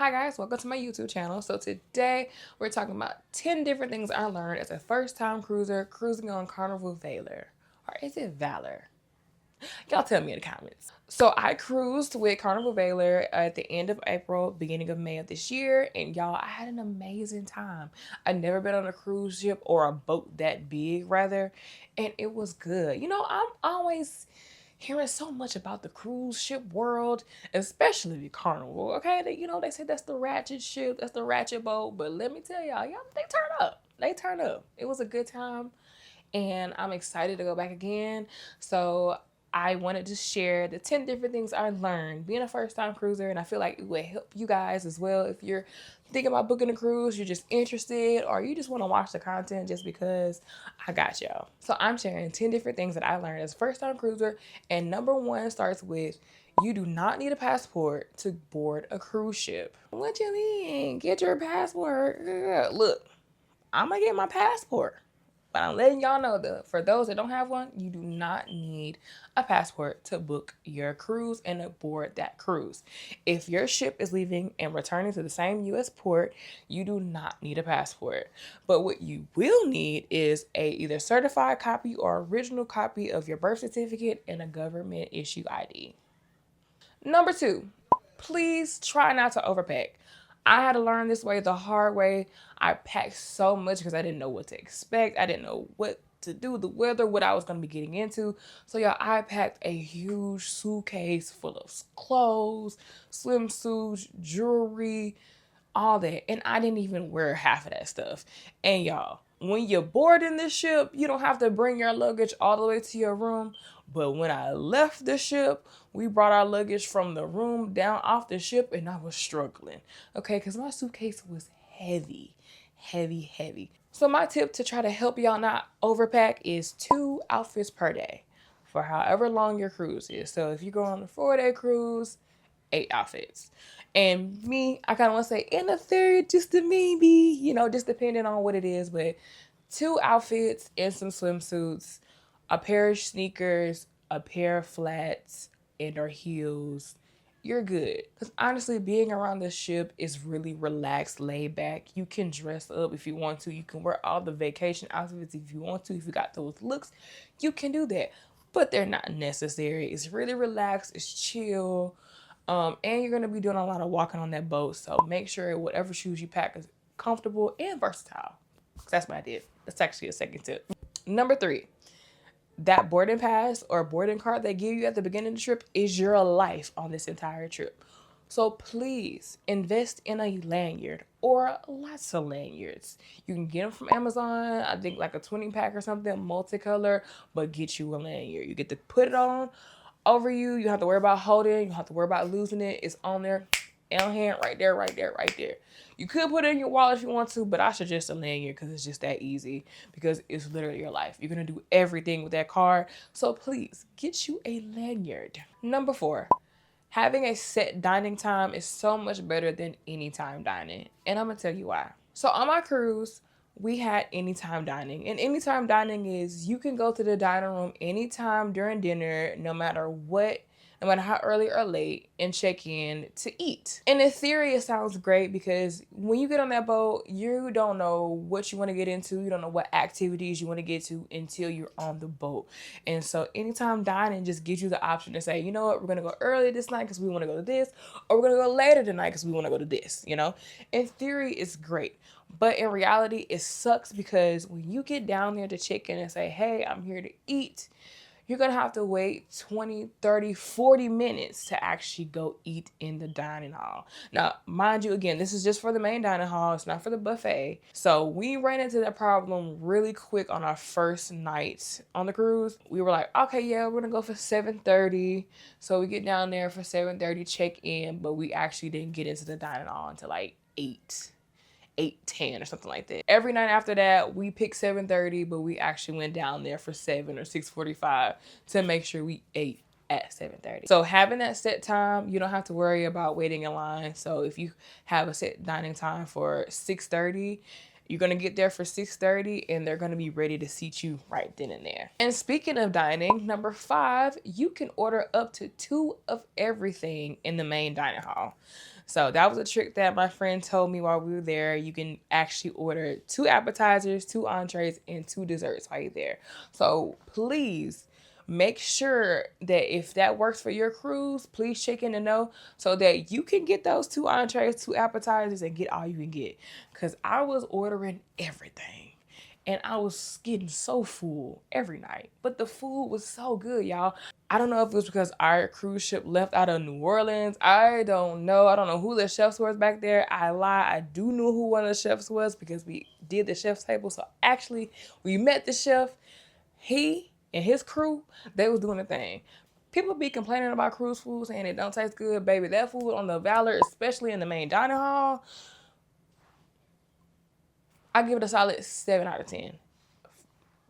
Hi guys, welcome to my YouTube channel. So today we're talking about 10 different things I learned as a first time cruiser cruising on Carnival Valor. Or is it Valor? Y'all tell me in the comments. So I cruised with Carnival Valor at the end of April, beginning of May of this year, and y'all, I had an amazing time. I'd never been on a cruise ship or a boat that big rather, and it was good. You know, I'm always hearing so much about the cruise ship world, especially the Carnival. Okay, they say that's the ratchet ship, that's the ratchet boat, but let me tell y'all, they turn up. They turn up. It was a good time, and I'm excited to go back again. So I wanted to share the 10 different things I learned being a first time cruiser, and I feel like it would help you guys as well if you're thinking about booking a cruise, you're just interested, or you just want to watch the content just because I got y'all. So I'm sharing 10 different things that I learned as a first time cruiser, and number one starts with you do not need a passport to board a cruise ship. What you mean? Get your passport. Look, I'm gonna get my passport. But I'm letting y'all know that for those that don't have one, you do not need a passport to book your cruise and aboard that cruise. If your ship is leaving and returning to the same U.S. port, you do not need a passport. But what you will need is a either certified copy or original copy of your birth certificate and a government issue ID. Number two, please try not to overpack. I had to learn this way the hard way. I packed so much because I didn't know what to expect. I didn't know what to do, the weather, what I was going to be getting into. So yeah, I packed a huge suitcase full of clothes, swimsuits, jewelry, all that. And I didn't even wear half of that stuff. And y'all, when you're boarding this ship, you don't have to bring your luggage all the way to your room. But when I left the ship, we brought our luggage from the room down off the ship, and I was struggling. Okay, because my suitcase was heavy, heavy, heavy. So my tip to try to help y'all not overpack is 2 outfits per day for however long your cruise is. So if you go on a 4-day cruise, 8 outfits. And me, I kind of want to say in a third, just a maybe, just depending on what it is, but 2 outfits and some swimsuits, a pair of sneakers, a pair of flats, and or heels. You're good. Because honestly, being around the ship is really relaxed, laid back. You can dress up if you want to. You can wear all the vacation outfits if you want to. If you got those looks, you can do that. But they're not necessary. It's really relaxed. It's chill. And you're going to be doing a lot of walking on that boat. So make sure whatever shoes you pack is comfortable and versatile. That's what I did. That's actually a second tip. Number 3, that boarding pass or boarding card they give you at the beginning of the trip is your life on this entire trip. So please invest in a lanyard or lots of lanyards. You can get them from Amazon. I think like a 20 pack or something, multicolor, but get you a lanyard. You get to put it on over you. You don't have to worry about holding it. You don't have to worry about losing it. It's on there, on hand, right there, right there, right there. You could put it in your wallet if you want to, but I suggest a lanyard because it's just that easy, because it's literally your life. You're going to do everything with that card. So please get you a lanyard. Number 4, having a set dining time is so much better than anytime dining. And I'm going to tell you why. So on my cruise, we had anytime dining. And anytime dining is you can go to the dining room anytime during dinner, no matter how early or late, and check in to eat. And in theory, it sounds great because when you get on that boat, you don't know what you want to get into. You don't know what activities you want to get to until you're on the boat. And so anytime dining just gives you the option to say, you know what, we're going to go early this night because we want to go to this, or we're going to go later tonight because we want to go to this, In theory, it's great. But in reality, it sucks because when you get down there to check in and say, hey, I'm here to eat, you're going to have to wait 20, 30, 40 minutes to actually go eat in the dining hall. Now, mind you, again, this is just for the main dining hall. It's not for the buffet. So we ran into that problem really quick on our first night on the cruise. We were like, okay, yeah, we're going to go for 7:30. So we get down there for 7:30, check in, but we actually didn't get into the dining hall until like 8:10 or something like that. Every night after that, we picked 7:30, but we actually went down there for 7 or 6:45 to make sure we ate at 7:30. So having that set time, you don't have to worry about waiting in line. So if you have a set dining time for 6:30 You're going to get there for 6:30 and they're going to be ready to seat you right then and there. And speaking of dining, number 5, you can order up to 2 of everything in the main dining hall. So that was a trick that my friend told me while we were there. You can actually order 2 appetizers, 2 entrees, and 2 desserts while you're there. So please make sure that if that works for your cruise, please check in to know so that you can get those 2 entrees, 2 appetizers, and get all you can get. Because I was ordering everything. And I was getting so full every night. But the food was so good, y'all. I don't know if it was because our cruise ship left out of New Orleans. I don't know. I don't know who the chefs was back there. I lie. I do know who one of the chefs was because we did the chef's table. So actually, we met the chef. He and his crew, they was doing the thing. People be complaining about cruise food saying it don't taste good. Baby, that food on the Valor, especially in the main dining hall, I give it a solid 7 out of 10.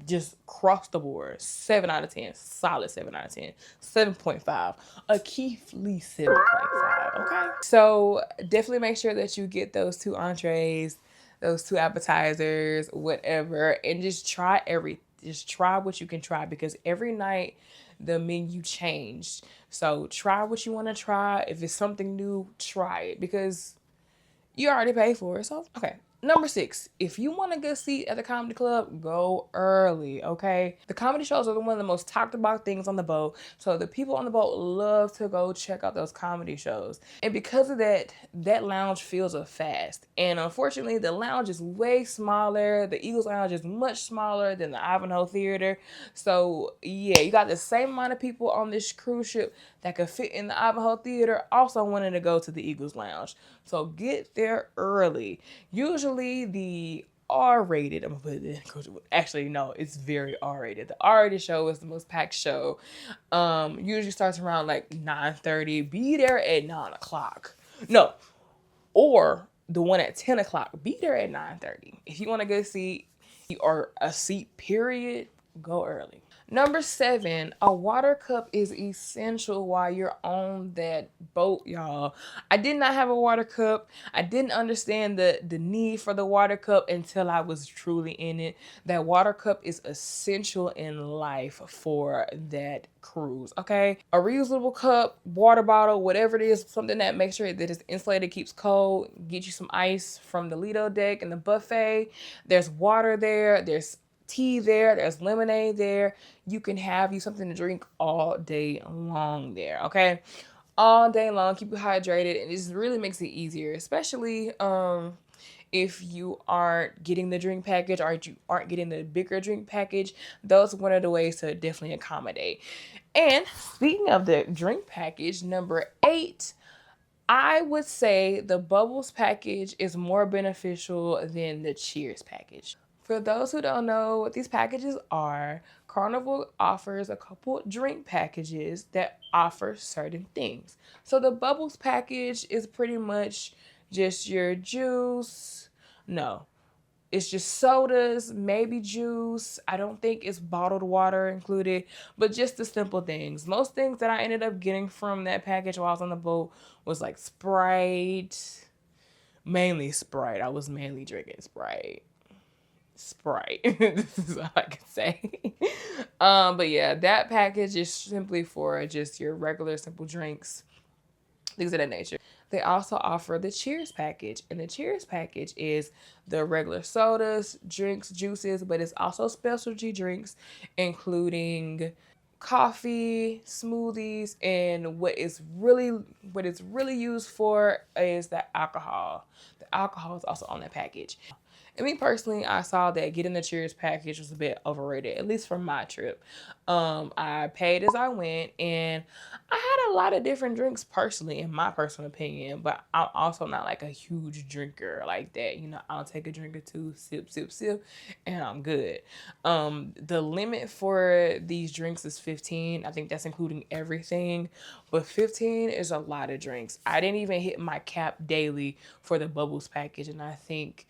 Just cross the board. 7 out of 10. Solid 7 out of 10. 7.5. A Keithley 7.5. Okay. So definitely make sure that you get those 2 entrees, those 2 appetizers, whatever, and just try just try what you can try because every night the menu changed. So try what you want to try. If it's something new, try it because you already paid for it. So, okay. Number 6, if you want a good seat at the comedy club, go early, okay? The comedy shows are one of the most talked about things on the boat. So the people on the boat love to go check out those comedy shows. And because of that, that lounge fills up fast. And unfortunately, the lounge is way smaller. The Eagles Lounge is much smaller than the Ivanhoe Theater. So yeah, you got the same amount of people on this cruise ship that could fit in the Ivanhoe Theater also wanting to go to the Eagles Lounge. So get there early. Usually the R-rated, I'm gonna put it in, actually no, it's very R-rated. The R-rated show is the most packed show. Usually starts around like 9:30. Be there at 9 o'clock. No, or the one at 10 o'clock. Be there at 9:30. If you want a good seat or a seat period, go early. Number 7, a water cup is essential while you're on that boat, y'all. I did not have a water cup. I didn't understand the need for the water cup until I was truly in it. That water cup is essential in life for that cruise, okay? A reusable cup, water bottle, whatever it is, something that makes sure that it's insulated, keeps cold, get you some ice from the Lido deck and the buffet. There's water there. There's tea there, there's lemonade there. You can have you something to drink all day long there, okay? All day long, keep you hydrated, and this really makes it easier, especially if you aren't getting the drink package or you aren't getting the bigger drink package. Those are one of the ways to definitely accommodate. And speaking of the drink package, number 8, I would say the bubbles package is more beneficial than the cheers package. For those who don't know what these packages are, Carnival offers a couple drink packages that offer certain things. So the bubbles package is pretty much just your juice. No, it's just sodas, maybe juice. I don't think it's bottled water included, but just the simple things. Most things that I ended up getting from that package while I was on the boat was like Sprite, mainly Sprite. I was mainly drinking Sprite. This is all I can say. But yeah, that package is simply for just your regular simple drinks, things of that nature. They also offer the Cheers package, and the Cheers package is the regular sodas, drinks, juices, but it's also specialty drinks, including coffee, smoothies, and what it's really used for is the alcohol. The alcohol is also on that package. And me personally, I saw that getting the Cheers package was a bit overrated, at least for my trip. I paid as I went, and I had a lot of different drinks personally, in my personal opinion, but I'm also not like a huge drinker like that. You know, I'll take a drink or two, sip, sip, sip, and I'm good. The limit for these drinks is 15. I think that's including everything, but 15 is a lot of drinks. I didn't even hit my cap daily for the bubbles package, and I think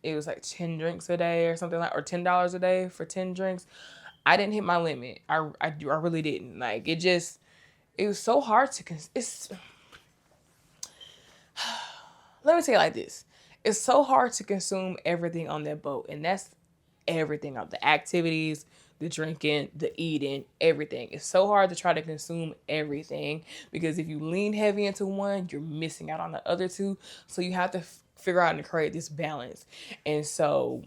it was like 10 drinks a day or something like, or $10 a day for 10 drinks. I didn't hit my limit. I really didn't. Like, it was so hard to, let me say it like this. It's so hard to consume everything on that boat, and that's everything of the activities, the drinking, the eating, everything. It's so hard to try to consume everything because if you lean heavy into one, you're missing out on the other two. So you have to figure out and create this balance. And so,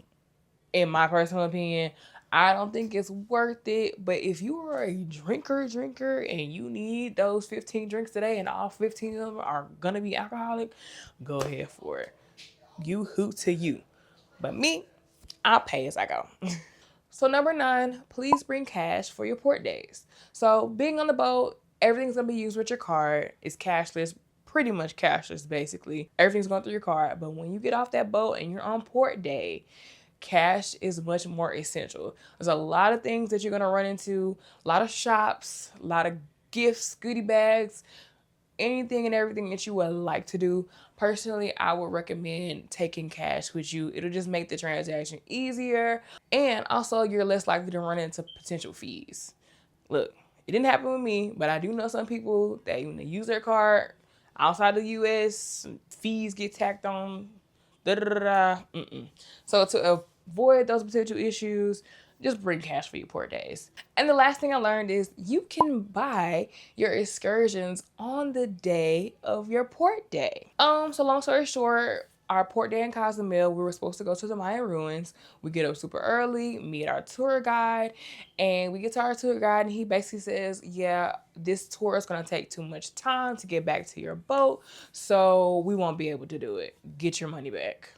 in my personal opinion, I don't think it's worth it. But if you are a drinker, and you need those 15 drinks today and all 15 of them are gonna be alcoholic, go ahead for it. You hoot to you. But me, I'll pay as I go. So number 9, please bring cash for your port days. So being on the boat, everything's gonna be used with your card. It's cashless, pretty much cashless basically. Everything's going through your card. But when you get off that boat and you're on port day, cash is much more essential. There's a lot of things that you're gonna run into, a lot of shops, a lot of gifts, goodie bags, anything and everything that you would like to do. Personally, I would recommend taking cash with you. It'll just make the transaction easier. And also, you're less likely to run into potential fees. Look, it didn't happen with me, but I do know some people that when they use their card outside the US, fees get tacked on. So to avoid those potential issues, just bring cash for your port days. And the last thing I learned is you can buy your excursions on the day of your port day. So long story short, our port day in Cozumel, we were supposed to go to the Mayan ruins. We get up super early, meet our tour guide, and we get to our tour guide and he basically says, yeah, this tour is gonna take too much time to get back to your boat, so we won't be able to do it. Get your money back.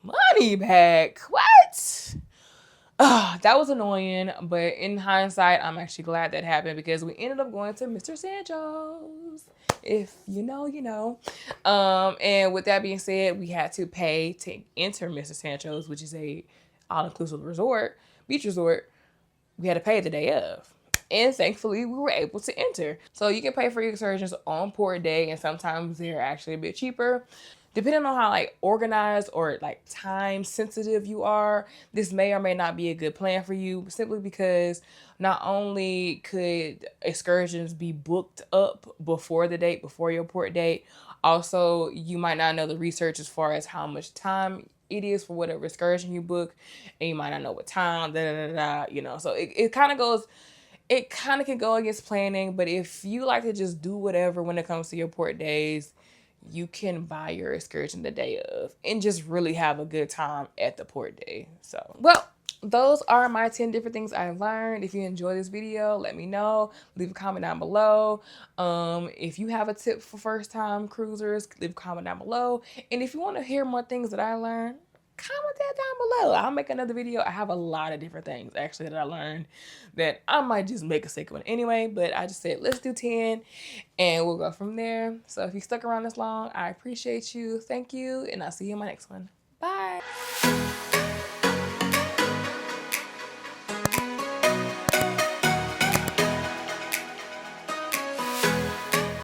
Money back? What? That was annoying, but in hindsight, I'm actually glad that happened because we ended up going to Mr. Sancho's. If you know, you know. And with that being said, we had to pay to enter Mr. Sancho's, which is a all-inclusive resort, beach resort. We had to pay the day of. And thankfully, we were able to enter. So you can pay for your excursions on port day, and sometimes they're actually a bit cheaper. Depending on how like organized or like time sensitive you are, this may or may not be a good plan for you, simply because not only could excursions be booked up before the date, before your port date, also you might not know the research as far as how much time it is for whatever excursion you book, and you might not know what time, you know. So it kind of goes, it kind of can go against planning, but if you like to just do whatever when it comes to your port days, you can buy your excursion the day of and just really have a good time at the port day. So, well, those are my 10 different things I learned. If you enjoy this video, let me know. Leave a comment down below. If you have a tip for first time cruisers, leave a comment down below. And if you want to hear more things that I learned, comment that down below. I'll make another video. I have a lot of different things actually that I learned that I might just make a second one anyway, but I just said let's do 10 and we'll go from there. So if you stuck around this long, I appreciate you. Thank you, and I'll see you in my next one. Bye.